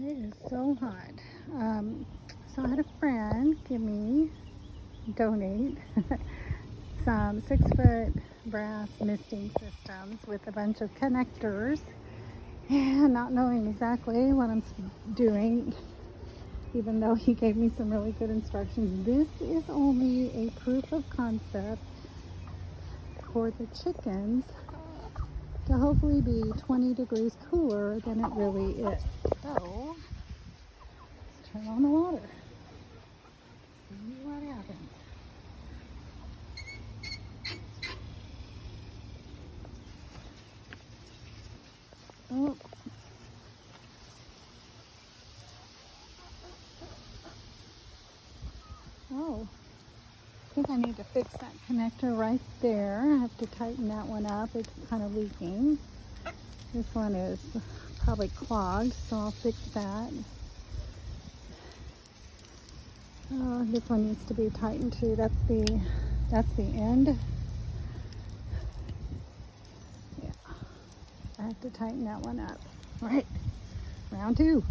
It is so hot. So I had a friend donate some 6-foot brass misting systems with a bunch of connectors, and not knowing exactly what I'm doing, even though he gave me some really good instructions. This is only a proof of concept for the chickens to hopefully be 20 degrees cooler than it really is. So let's turn on the water. See what happens. Oh. Oh. I think I need to fix that connector right there. I have to tighten that one up. It's kind of leaking. This one is probably clogged, so I'll fix that. Oh, this one needs to be tightened too. That's the end. Yeah, I have to tighten that one up. All right, round two.